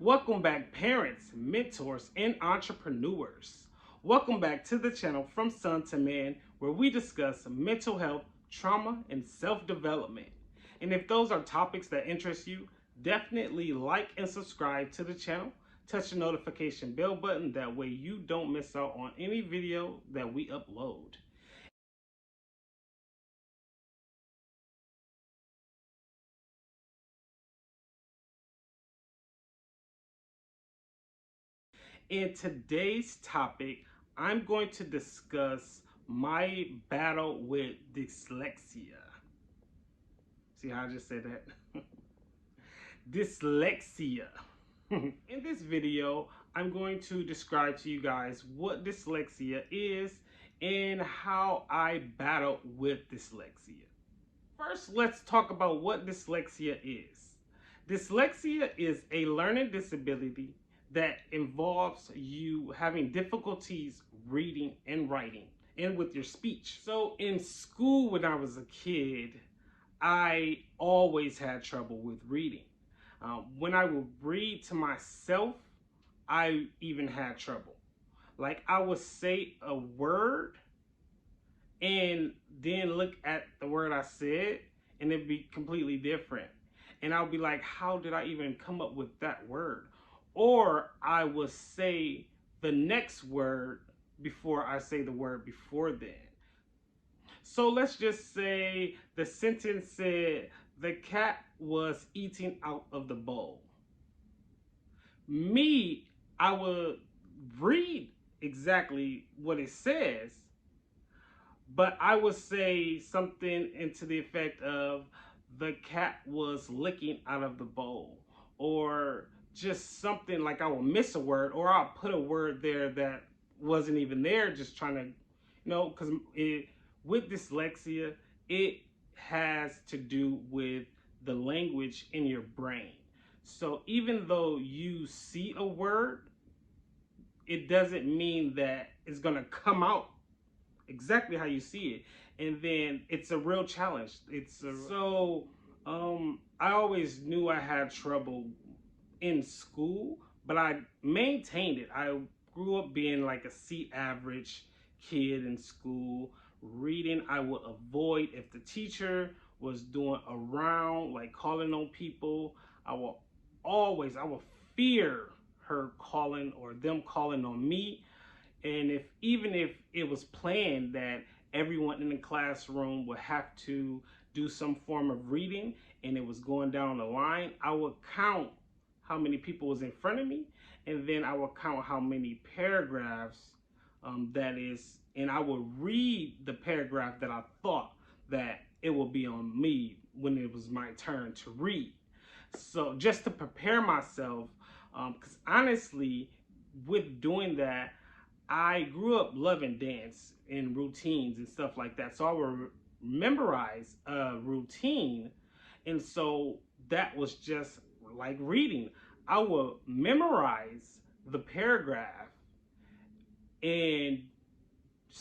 Welcome back, parents, mentors, and entrepreneurs. Welcome back to the channel From Son to Man, where we discuss mental health, trauma, and self-development. And if those are topics that interest you, definitely like and subscribe to the channel. Touch the notification bell button, that way you don't miss out on any video that we upload. In today's topic, I'm going to discuss my battle with dyslexia. See how I just said that? Dyslexia. In this video, I'm going to describe to you guys what dyslexia is and how I battle with dyslexia. First, let's talk about what dyslexia is. Dyslexia is a learning disability that involves you having difficulties reading and writing and with your speech. So in school when I was a kid, I always had trouble with reading. When I would read to myself, I even had trouble. Like I would say a word and then look at the word I said and it'd be completely different. And I'll be like, how did I even come up with that word? Or I would say the next word before I say the word before then. So let's just say the sentence said, the cat was eating out of the bowl. Me, I would read exactly what it says, but I would say something into the effect of the cat was licking out of the bowl, or just something like I will miss a word, or I'll put a word there that wasn't even there, just trying to, because with dyslexia, it has to do with the language in your brain. So even though you see a word, it doesn't mean that it's going to come out exactly how you see it. And then it's a real challenge. I always knew I had trouble in school, but I maintained it. I grew up being like a C average kid in school. Reading, I would avoid. If the teacher was doing a round, like calling on people, I would fear her calling or them calling on me. And even if it was planned that everyone in the classroom would have to do some form of reading and it was going down the line, I would count how many people was in front of me, and then I would count how many paragraphs that is, and I would read the paragraph that I thought that it would be on me when it was my turn to read. So just to prepare myself, because honestly, with doing that, I grew up loving dance and routines and stuff like that. So I would memorize a routine. And so that was just like reading. I would memorize the paragraph and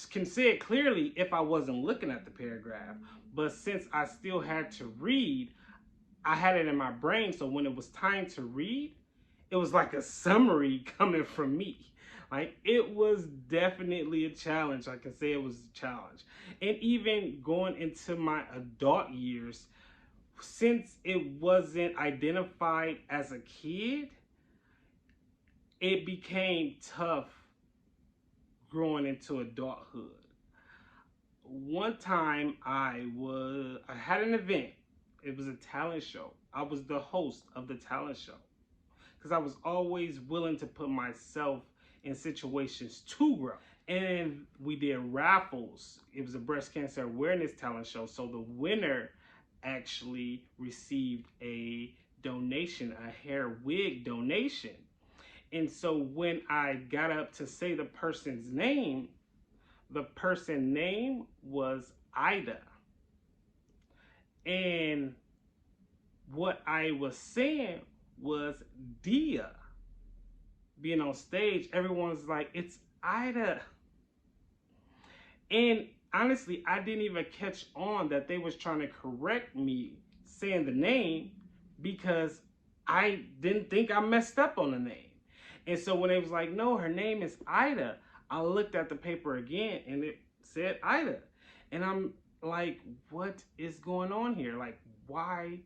can say it clearly if I wasn't looking at the paragraph. But since I still had to read, I had it in my brain. So when it was time to read, it was like a summary coming from me. Like, it was definitely a challenge. I can say it was a challenge. And even going into my adult years, since it wasn't identified as a kid, it became tough growing into adulthood. One time I had an event. It was a talent show. I was the host of the talent show because I was always willing to put myself in situations to grow. And we did raffles. It was a breast cancer awareness talent show. So the winner actually received a donation, a hair wig donation. And so when I got up to say the person's name, the person's name was Ida. And what I was saying was Dia. Being on stage, everyone's like, it's Ida. And honestly, I didn't even catch on that they was trying to correct me saying the name because I didn't think I messed up on the name. And so when it was like, no, her name is Ida, I looked at the paper again and it said Ida. And I'm like, what is going on here? Like, why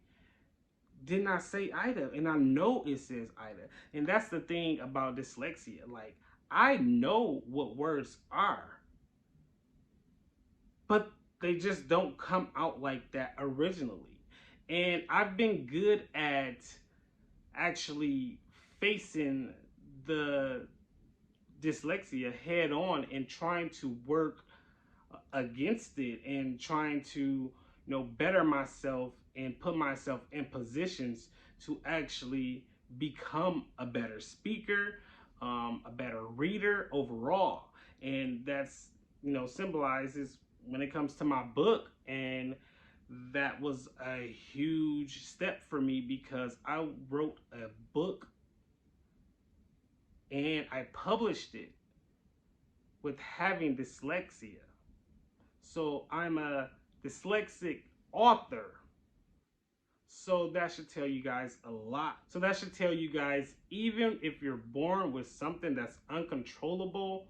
didn't I say Ida? And I know it says Ida. And that's the thing about dyslexia. Like, I know what words are, but they just don't come out like that originally. And I've been good at actually facing the dyslexia head on and trying to work against it and trying to, better myself and put myself in positions to actually become a better speaker, a better reader overall. And that's, symbolizes when it comes to my book. And that was a huge step for me because I wrote a book and I published it with having dyslexia. So I'm a dyslexic author. So that should tell you guys a lot. So that should tell you guys, even if you're born with something that's uncontrollable,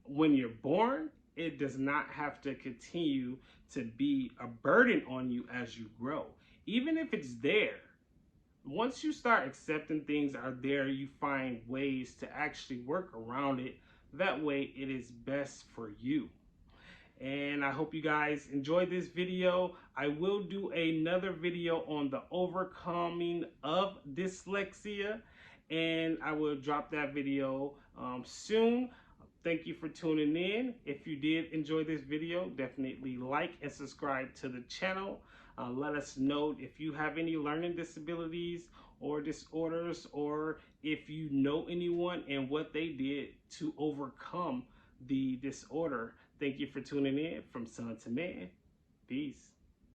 when you're born, it does not have to continue to be a burden on you as you grow. Even if it's there, once you start accepting things are there, you find ways to actually work around it. That way it is best for you. And I hope you guys enjoyed this video. I will do another video on the overcoming of dyslexia, and I will drop that video soon. Thank you for tuning in. If you did enjoy this video, definitely like and subscribe to the channel. Let us know if you have any learning disabilities or disorders, or if you know anyone and what they did to overcome the disorder. Thank you for tuning in. From Son to Man. Peace.